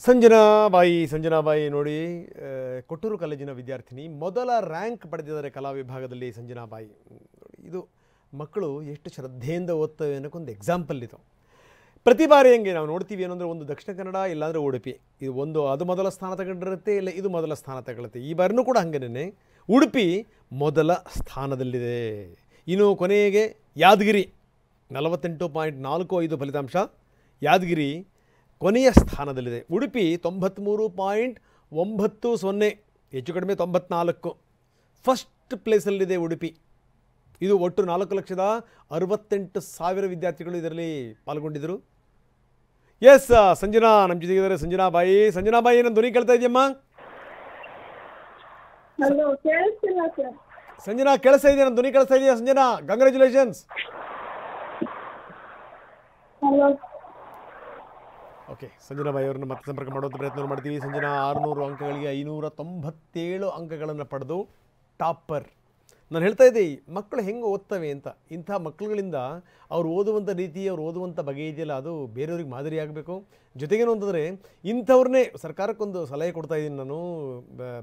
ಸಂಜನಾಬಾಯಿ ನೋಡಿ ಕೊಟ್ಟೂರು ಕಾಲೇಜಿನ ವಿದ್ಯಾರ್ಥಿನಿ ಮೊದಲ ರ್ಯಾಂಕ್ ಪಡೆದಿದ್ದಾರೆ ಕಲಾ ವಿಭಾಗದಲ್ಲಿ. ಸಂಜನಾಬಾಯಿ ಇದು ಮಕ್ಕಳು ಎಷ್ಟು ಶ್ರದ್ಧೆಯಿಂದ ಓದ್ತವೆ ಅನ್ನೋಕ್ಕೊಂದು ಎಕ್ಸಾಂಪಲ್ ಇದು. ಪ್ರತಿ ಬಾರಿ ಹಂಗೆ ನಾವು ನೋಡ್ತೀವಿ ಏನಂದರೆ ಒಂದು ದಕ್ಷಿಣ ಕನ್ನಡ ಇಲ್ಲಾಂದರೆ ಉಡುಪಿ, ಇದು ಒಂದು ಅದು ಮೊದಲ ಸ್ಥಾನ ತಗೊಂಡಿರುತ್ತೆ, ಇಲ್ಲ ಇದು ಮೊದಲ ಸ್ಥಾನ ತಗೊಳುತ್ತೆ. ಈ ಬಾರಿನೂ ಕೂಡ ಹಾಗೇನೆ ಉಡುಪಿ ಮೊದಲ ಸ್ಥಾನದಲ್ಲಿದೆ. ಇನ್ನು ಕೊನೆಗೆ ಯಾದಗಿರಿ 48.45 ಫಲಿತಾಂಶ, ಯಾದಗಿರಿ ಕೊನೆಯ ಸ್ಥಾನದಲ್ಲಿದೆ. ಉಡುಪಿ 93.90, ಹೆಚ್ಚು ಕಡಿಮೆ 94, ಫಸ್ಟ್ ಪ್ಲೇಸಲ್ಲಿದೆ ಉಡುಪಿ. ಇದು ಒಟ್ಟು 4,68,000 ವಿದ್ಯಾರ್ಥಿಗಳು ಇದರಲ್ಲಿ ಪಾಲ್ಗೊಂಡಿದ್ದರು. ಎಸ್, ಸಂಜನಾ ನಮ್ಮ ಜೊತೆಗಿದ್ದಾರೆ. ಸಂಜನಾಬಾಯಿ ನನ್ನ ಧ್ವನಿ ಕೇಳ್ತಾ ಇದೆಯಮ್ಮ? ಸಂಜನಾ ಕೇಳಿಸ್ತಾ ಇದೆಯಾ? ನನ್ನ ಧ್ವನಿ ಕೇಳಿಸ್ತಾ ಇದೆಯಾ ಸಂಜನಾ? ಕಂಗ್ರ್ಯಾಚುಲೇಷನ್ಸ್. ಓಕೆ, ಸಂಜನಾಬಾಯಿ ಅವ್ರನ್ನ ಮತ್ತೆ ಸಂಪರ್ಕ ಮಾಡುವಂಥ ಪ್ರಯತ್ನ ಮಾಡ್ತೀವಿ. ಸಂಜನಾ 600 ಅಂಕಗಳಿಗೆ 597 ಅಂಕಗಳನ್ನು ಪಡೆದು ಟಾಪರ್. ನಾನು ಹೇಳ್ತಾ ಇದ್ದೆ ಮಕ್ಕಳು ಹೆಂಗೆ ಓದ್ತವೆ ಅಂತ. ಇಂಥ ಮಕ್ಕಳುಗಳಿಂದ ಅವ್ರು ಓದುವಂಥ ರೀತಿ, ಅವ್ರು ಓದುವಂಥ ಬಗೆ ಇದೆಯಲ್ಲ, ಅದು ಬೇರೆಯವ್ರಿಗೆ ಮಾದರಿ ಆಗಬೇಕು. ಜೊತೆಗೇನು ಅಂತಂದರೆ ಇಂಥವ್ರನ್ನೇ ಸರ್ಕಾರಕ್ಕೊಂದು ಸಲಹೆ ಕೊಡ್ತಾಯಿದ್ದೀನಿ ನಾನು.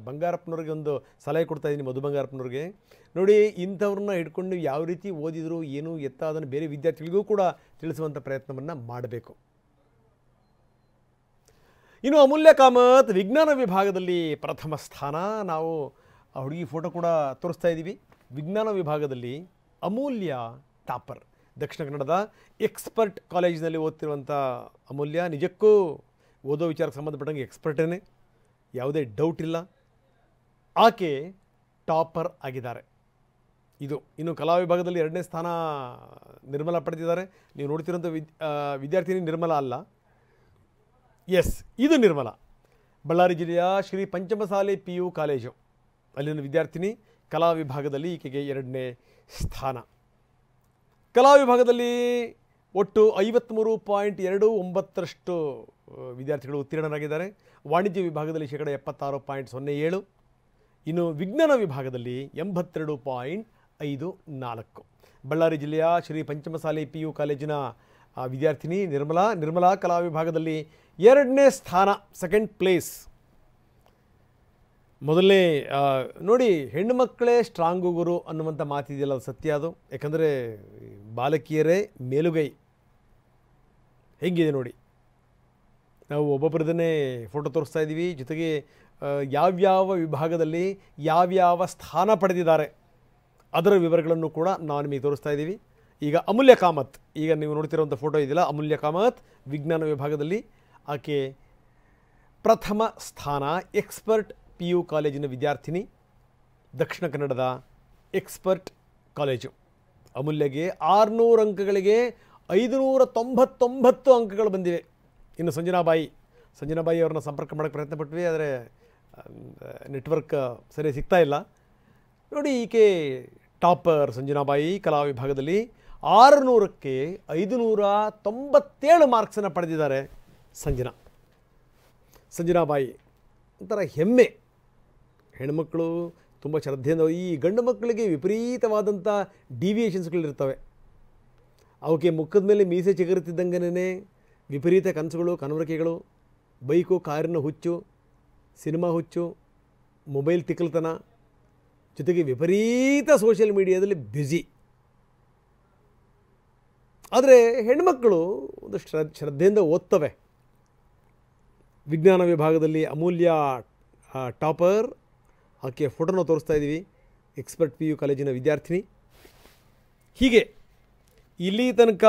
ಬಂಗಾರಪ್ಪನವ್ರಿಗೆ ಒಂದು ಸಲಹೆ ಕೊಡ್ತಾಯಿದ್ದೀನಿ, ಮಧು ಬಂಗಾರಪ್ಪನವ್ರಿಗೆ. ನೋಡಿ, ಇಂಥವ್ರನ್ನ ಹಿಡ್ಕೊಂಡು ಯಾವ ರೀತಿ ಓದಿದ್ರು ಏನು ಎತ್ತ ಅದನ್ನು ಬೇರೆ ವಿದ್ಯಾರ್ಥಿಗಳಿಗೂ ಕೂಡ ತಿಳಿಸುವಂಥ ಪ್ರಯತ್ನವನ್ನು ಮಾಡಬೇಕು. ಇನ್ನು ಅಮೂಲ್ಯ ಕಾಮತ್ ವಿಜ್ಞಾನ ವಿಭಾಗದಲ್ಲಿ ಪ್ರಥಮ ಸ್ಥಾನ. ನಾವು ಆ ಹುಡುಗಿ ಫೋಟೋ ಕೂಡ ತೋರಿಸ್ತಾ ಇದ್ದೀವಿ. ವಿಜ್ಞಾನ ವಿಭಾಗದಲ್ಲಿ ಅಮೂಲ್ಯ ಟಾಪರ್. ದಕ್ಷಿಣ ಕನ್ನಡದ ಎಕ್ಸ್ಪರ್ಟ್ ಕಾಲೇಜಿನಲ್ಲಿ ಓದ್ತಿರುವಂಥ ಅಮೂಲ್ಯ ನಿಜಕ್ಕೂ ಓದೋ ವಿಚಾರಕ್ಕೆ ಸಂಬಂಧಪಟ್ಟಂಗೆ ಎಕ್ಸ್ಪರ್ಟೇನೆ, ಯಾವುದೇ ಡೌಟ್ ಇಲ್ಲ. ಆಕೆ ಟಾಪರ್ ಆಗಿದ್ದಾರೆ. ಇದು ಇನ್ನು ಕಲಾ ವಿಭಾಗದಲ್ಲಿ 2ನೇ ಸ್ಥಾನ ನಿರ್ಮಲಾ ಪಡೆದಿದ್ದಾರೆ. ನೀವು ನೋಡ್ತಿರೋಂಥ ವಿದ್ಯಾರ್ಥಿನಿ ನಿರ್ಮಲಾ ಅಲ್ಲ, ಎಸ್ ಇದು ನಿರ್ಮಲಾ. ಬಳ್ಳಾರಿ ಜಿಲ್ಲೆಯ ಶ್ರೀ ಪಂಚಮಸಾಲಿ PU ಕಾಲೇಜು ಅಲ್ಲಿನ ವಿದ್ಯಾರ್ಥಿನಿ. ಕಲಾ ವಿಭಾಗದಲ್ಲಿ ಈಕೆಗೆ 2ನೇ ಸ್ಥಾನ. ಕಲಾ ವಿಭಾಗದಲ್ಲಿ ಒಟ್ಟು 53.29% ವಿದ್ಯಾರ್ಥಿಗಳು ಉತ್ತೀರ್ಣರಾಗಿದ್ದಾರೆ. ವಾಣಿಜ್ಯ ವಿಭಾಗದಲ್ಲಿ 76.07%. ಇನ್ನು ವಿಜ್ಞಾನ ವಿಭಾಗದಲ್ಲಿ 82.54. ಬಳ್ಳಾರಿ ಜಿಲ್ಲೆಯ ಶ್ರೀ ಪಂಚಮಸಾಲಿ PU ಕಾಲೇಜಿನ ವಿದ್ಯಾರ್ಥಿನಿ ನಿರ್ಮಲಾ ಕಲಾ ವಿಭಾಗದಲ್ಲಿ 2ನೇ ಸ್ಥಾನ, ಸೆಕೆಂಡ್ ಪ್ಲೇಸ್. ಮೊದಲನೇ ನೋಡಿ, ಹೆಣ್ಣು ಮಕ್ಕಳೇ ಸ್ಟ್ರಾಂಗು ಗುರು ಅನ್ನುವಂಥ ಮಾತಿದೆಯಲ್ಲ, ಅದು ಸತ್ಯ. ಅದು ಯಾಕಂದರೆ ಬಾಲಕಿಯರೇ ಮೇಲುಗೈ. ಹೆಂಗಿದೆ ನೋಡಿ, ನಾವು ಒಬ್ಬೊಬ್ಬರದನ್ನೇ ಫೋಟೋ ತೋರಿಸ್ತಾ ಇದ್ದೀವಿ. ಜೊತೆಗೆ ಯಾವ್ಯಾವ ವಿಭಾಗದಲ್ಲಿ ಯಾವ್ಯಾವ ಸ್ಥಾನ ಪಡೆದಿದ್ದಾರೆ ಅದರ ವಿವರಗಳನ್ನು ಕೂಡ ನಾವು ನಿಮಗೆ ತೋರಿಸ್ತಾ ಇದ್ದೀವಿ. ಈಗ ಅಮೂಲ್ಯ ಕಾಮತ್, ಈಗ ನೀವು ನೋಡ್ತಿರೋಂಥ ಫೋಟೋ ಇದೆಯಲ್ಲ, ಅಮೂಲ್ಯ ಕಾಮತ್ ವಿಜ್ಞಾನ ವಿಭಾಗದಲ್ಲಿ ಆಕೆ ಪ್ರಥಮ ಸ್ಥಾನ. ಎಕ್ಸ್ಪರ್ಟ್ PU ಕಾಲೇಜಿನ ವಿದ್ಯಾರ್ಥಿನಿ, ದಕ್ಷಿಣ ಕನ್ನಡದ ಎಕ್ಸ್ಪರ್ಟ್ ಕಾಲೇಜು. ಅಮೂಲ್ಯಗೆ 600 ಅಂಕಗಳಿಗೆ 599 ಅಂಕಗಳು ಬಂದಿವೆ. ಇನ್ನು ಸಂಜನಾಬಾಯಿ ಅವ್ರನ್ನ ಸಂಪರ್ಕ ಮಾಡೋಕ್ಕೆ ಪ್ರಯತ್ನ ಪಟ್ವಿ, ಆದರೆ ನೆಟ್ವರ್ಕ್ ಸರಿ ಸಿಗ್ತಾ ಇಲ್ಲ. ನೋಡಿ, ಈಕೆ ಟಾಪರ್ ಸಂಜನಾಬಾಯಿ ಕಲಾ ವಿಭಾಗದಲ್ಲಿ 600ಕ್ಕೆ 597 ಮಾರ್ಕ್ಸನ್ನು ಪಡೆದಿದ್ದಾರೆ. ಸಂಜನಾಬಾಯಿ ಒಂಥರ ಹೆಮ್ಮೆ. ಹೆಣ್ಮಕ್ಕಳು ತುಂಬ ಶ್ರದ್ಧೆಯಿಂದ, ಈ ಗಂಡು ಮಕ್ಕಳಿಗೆ ವಿಪರೀತವಾದಂಥ ಡಿವಿಯೇಷನ್ಸ್ಗಳಿರ್ತವೆ. ಅವಕ್ಕೆ ಮುಖದ ಮೇಲೆ ಮೀಸೆ ಚಿಗುರುತ್ತಿದ್ದಂಗೆನೇ ವಿಪರೀತ ಕನಸುಗಳು, ಕನವರಿಕೆಗಳು, ಬೈಕು ಕಾರಿನ ಹುಚ್ಚು, ಸಿನಿಮಾ ಹುಚ್ಚು, ಮೊಬೈಲ್ ತಿಕ್ಕಲ್ತನ, ಜೊತೆಗೆ ವಿಪರೀತ ಸೋಷಿಯಲ್ ಮೀಡಿಯಾದಲ್ಲಿ ಬ್ಯುಸಿ. ಆದರೆ ಹೆಣ್ಮಕ್ಕಳು ಒಂದು ಶ್ರದ್ಧೆಯಿಂದ ಓದ್ತವೆ. ವಿಜ್ಞಾನ ವಿಭಾಗದಲ್ಲಿ ಅಮೂಲ್ಯ ಟಾಪರ್. ಆಕೆ ಫೋಟೋನ ತೋರಿಸ್ತಾ ಇದ್ದೀವಿ, ಎಕ್ಸ್ಪರ್ಟ್ PU ಕಾಲೇಜಿನ ವಿದ್ಯಾರ್ಥಿನಿ. ಹೀಗೆ ಇಲ್ಲಿ ತನಕ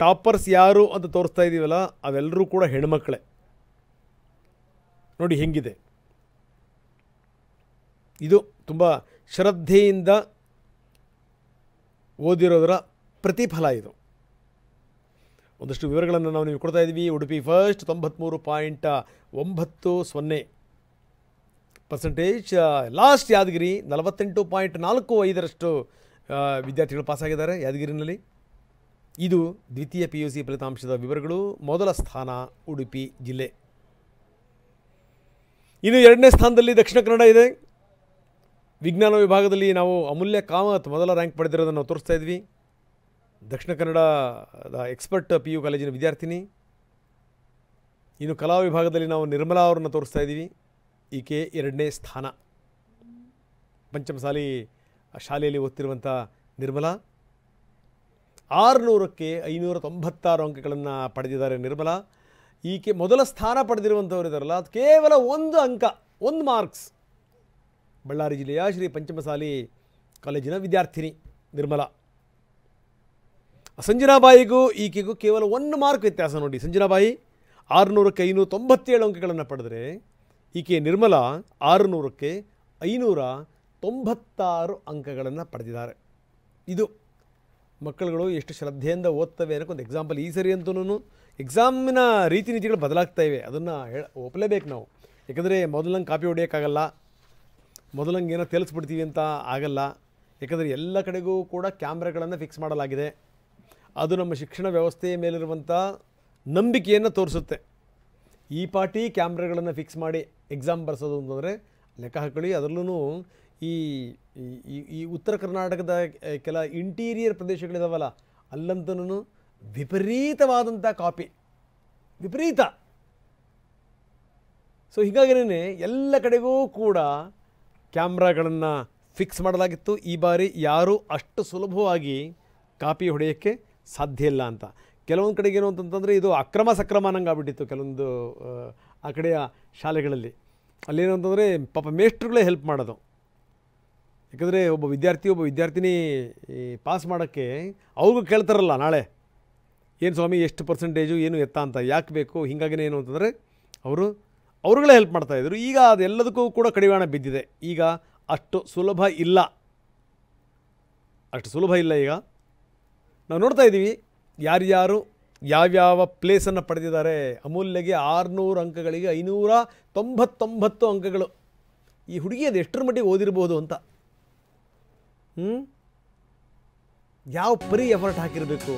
ಟಾಪರ್ಸ್ ಯಾರು ಅಂತ ತೋರಿಸ್ತಾ ಇದ್ದೀವಲ್ಲ, ಅವೆಲ್ಲರೂ ಕೂಡ ಹೆಣ್ಮಕ್ಕಳೇ. ನೋಡಿ ಹೆಂಗಿದೆ, ಇದು ತುಂಬ ಶ್ರದ್ಧೆಯಿಂದ ಓದಿರೋದರ ಪ್ರತಿಫಲ ಇದು. ಒಂದಷ್ಟು ವಿವರಗಳನ್ನು ನಾವು ನೀವು ಕೊಡ್ತಾ ಇದ್ದೀವಿ. ಉಡುಪಿ ಫಸ್ಟ್ 93.90%. ಲಾಸ್ಟ್ ಯಾದಗಿರಿ 48.45% ವಿದ್ಯಾರ್ಥಿಗಳು ಪಾಸಾಗಿದ್ದಾರೆ ಯಾದಗಿರಿನಲ್ಲಿ. ಇದು ದ್ವಿತೀಯ PUC ಫಲಿತಾಂಶದ ವಿವರಗಳು. ಮೊದಲ ಸ್ಥಾನ ಉಡುಪಿ ಜಿಲ್ಲೆ. ಇನ್ನು 2ನೇ ಸ್ಥಾನದಲ್ಲಿ ದಕ್ಷಿಣ ಕನ್ನಡ ಇದೆ. ವಿಜ್ಞಾನ ವಿಭಾಗದಲ್ಲಿ ನಾವು ಅಮೂಲ್ಯ ಕಾಮತ್ ಮೊದಲ ರ್ಯಾಂಕ್ ಪಡೆದಿರೋದನ್ನು ನಾವು ತೋರಿಸ್ತಾ ಇದ್ವಿ. ದಕ್ಷಿಣ ಕನ್ನಡದ ಎಕ್ಸ್ಪರ್ಟ್ PU ಕಾಲೇಜಿನ ವಿದ್ಯಾರ್ಥಿನಿ. ಇನ್ನು ಕಲಾ ವಿಭಾಗದಲ್ಲಿ ನಾವು ನಿರ್ಮಲಾ ಅವರನ್ನು ತೋರಿಸ್ತಾ ಇದ್ದೀವಿ. ಈಕೆ 2ನೇ ಸ್ಥಾನ. ಪಂಚಮಸಾಲಿ ಶಾಲೆಯಲ್ಲಿ ಓದ್ತಿರುವಂಥ ನಿರ್ಮಲಾ 600ಕ್ಕೆ 596 ಅಂಕಗಳನ್ನು ಪಡೆದಿದ್ದಾರೆ ನಿರ್ಮಲಾ. ಈಕೆ ಮೊದಲ ಸ್ಥಾನ ಪಡೆದಿರುವಂಥವ್ರು ಇದ್ದಾರಲ್ಲ, ಅದು ಕೇವಲ 1 ಅಂಕ, 1 ಮಾರ್ಕ್ಸ್. ಬಳ್ಳಾರಿ ಜಿಲ್ಲೆಯ ಶ್ರೀ ಪಂಚಮಸಾಲಿ ಕಾಲೇಜಿನ ವಿದ್ಯಾರ್ಥಿನಿ ನಿರ್ಮಲಾ. ಸಂಜನಾಬಾಯಿಗೂ ಈಕೆಗೂ ಕೇವಲ 1 ಮಾರ್ಕ್ ವ್ಯತ್ಯಾಸ ನೋಡಿ. ಸಂಜನಾಬಾಯಿ 600ಕ್ಕೆ 597 ಅಂಕಗಳನ್ನು ಪಡೆದರೆ ಈಕೆ ನಿರ್ಮಲಾ 600ಕ್ಕೆ 596 ಅಂಕಗಳನ್ನು ಪಡೆದಿದ್ದಾರೆ. ಇದು ಮಕ್ಕಳುಗಳು ಎಷ್ಟು ಶ್ರದ್ಧೆಯಿಂದ ಓದ್ತವೆ ಅನ್ನೋಕ್ಕೆ ಒಂದು ಎಕ್ಸಾಂಪಲ್. ಈ ಸರಿ ಅಂತೂ ಎಕ್ಸಾಮಿನ ರೀತಿ ನೀತಿಗಳು ಬದಲಾಗ್ತಾ ಇವೆ, ಅದನ್ನು ಒಪ್ಪಲೇಬೇಕು ನಾವು. ಯಾಕಂದರೆ ಮೊದಲಂಗೆ ಕಾಪಿ ಹೊಡೆಯೋಕ್ಕಾಗಲ್ಲ, ಮೊದಲಂಗೆ ಏನೋ ತಿಳಿಸ್ಬಿಡ್ತೀವಿ ಅಂತ ಆಗಲ್ಲ. ಯಾಕಂದರೆ ಎಲ್ಲ ಕಡೆಗೂ ಕೂಡ ಕ್ಯಾಮ್ರಾಗಳನ್ನು ಫಿಕ್ಸ್ ಮಾಡಲಾಗಿದೆ. ಅದು ನಮ್ಮ ಶಿಕ್ಷಣ ವ್ಯವಸ್ಥೆಯ ಮೇಲಿರುವಂಥ ನಂಬಿಕೆಯನ್ನು ತೋರಿಸುತ್ತೆ. ಈ ಪಾರ್ಟಿ ಕ್ಯಾಮ್ರಾಗಳನ್ನು ಫಿಕ್ಸ್ ಮಾಡಿ ಎಕ್ಸಾಮ್ ಬರ್ಸೋದು ಅಂತಂದರೆ ಲೆಕ್ಕ ಹಾಕೊಳ್ಳಿ. ಅದರಲ್ಲೂ ಈ ಉತ್ತರ ಕರ್ನಾಟಕದ ಕೆಲ ಇಂಟೀರಿಯರ್ ಪ್ರದೇಶಗಳಿದಾವಲ್ಲ, ಅಲ್ಲಂತೂ ವಿಪರೀತವಾದಂಥ ಕಾಪಿ, ವಿಪರೀತ. ಸೊ ಹೀಗಾಗಿಯೇ ಎಲ್ಲ ಕಡೆಗೂ ಕೂಡ ಕ್ಯಾಮ್ರಾಗಳನ್ನು ಫಿಕ್ಸ್ ಮಾಡಲಾಗಿತ್ತು. ಈ ಬಾರಿ ಯಾರೂ ಅಷ್ಟು ಸುಲಭವಾಗಿ ಕಾಪಿ ಹೊಡೆಯೋಕ್ಕೆ ಸಾಧ್ಯ ಇಲ್ಲ ಅಂತ. ಕೆಲವೊಂದು ಕಡೆಗೆ ಏನು ಅಂತಂತಂದರೆ ಇದು ಅಕ್ರಮ ಸಕ್ರಮ ಅನ್ನಂಗೆ ಆಗ್ಬಿಟ್ಟಿತ್ತು ಕೆಲವೊಂದು ಆ ಕಡೆಯ ಶಾಲೆಗಳಲ್ಲಿ. ಅಲ್ಲೇನು ಅಂತಂದರೆ ಪಾಪ ಮೇಷ್ಟ್ರುಗಳೇ ಹೆಲ್ಪ್ ಮಾಡೋದು. ಯಾಕಂದರೆ ಒಬ್ಬ ವಿದ್ಯಾರ್ಥಿನಿ ಪಾಸ್ ಮಾಡೋಕ್ಕೆ ಅವ್ರಿಗೂ ಕೇಳ್ತಾರಲ್ಲ ನಾಳೆ, ಏನು ಸ್ವಾಮಿ ಎಷ್ಟು ಪರ್ಸೆಂಟೇಜು ಏನು ಎತ್ತ ಅಂತ, ಯಾಕೆ ಬೇಕು, ಹೀಗಾಗಿನೇ ಏನು ಅಂತಂದರೆ ಅವ್ರುಗಳೇ ಹೆಲ್ಪ್ ಮಾಡ್ತಾಯಿದ್ರು. ಈಗ ಅದೆಲ್ಲದಕ್ಕೂ ಕೂಡ ಕಡಿವಾಣ ಬಿದ್ದಿದೆ. ಈಗ ಅಷ್ಟು ಸುಲಭ ಇಲ್ಲ ಈಗ. ನಾವು ನೋಡ್ತಾ ಇದ್ದೀವಿ ಯಾರ್ಯಾರು ಯಾವ್ಯಾವ ಪ್ಲೇಸನ್ನು ಪಡೆದಿದ್ದಾರೆ. ಅಮೂಲ್ಯಗೆ 600 ಅಂಕಗಳಿಗೆ 599 ಅಂಕಗಳು. ಈ ಹುಡುಗಿ ಅದು ಎಷ್ಟರ ಮಟ್ಟಿಗೆ ಓದಿರ್ಬೋದು ಅಂತ. ಯಾವ ಪರಿ ಎಫರ್ಟ್ ಹಾಕಿರಬೇಕು.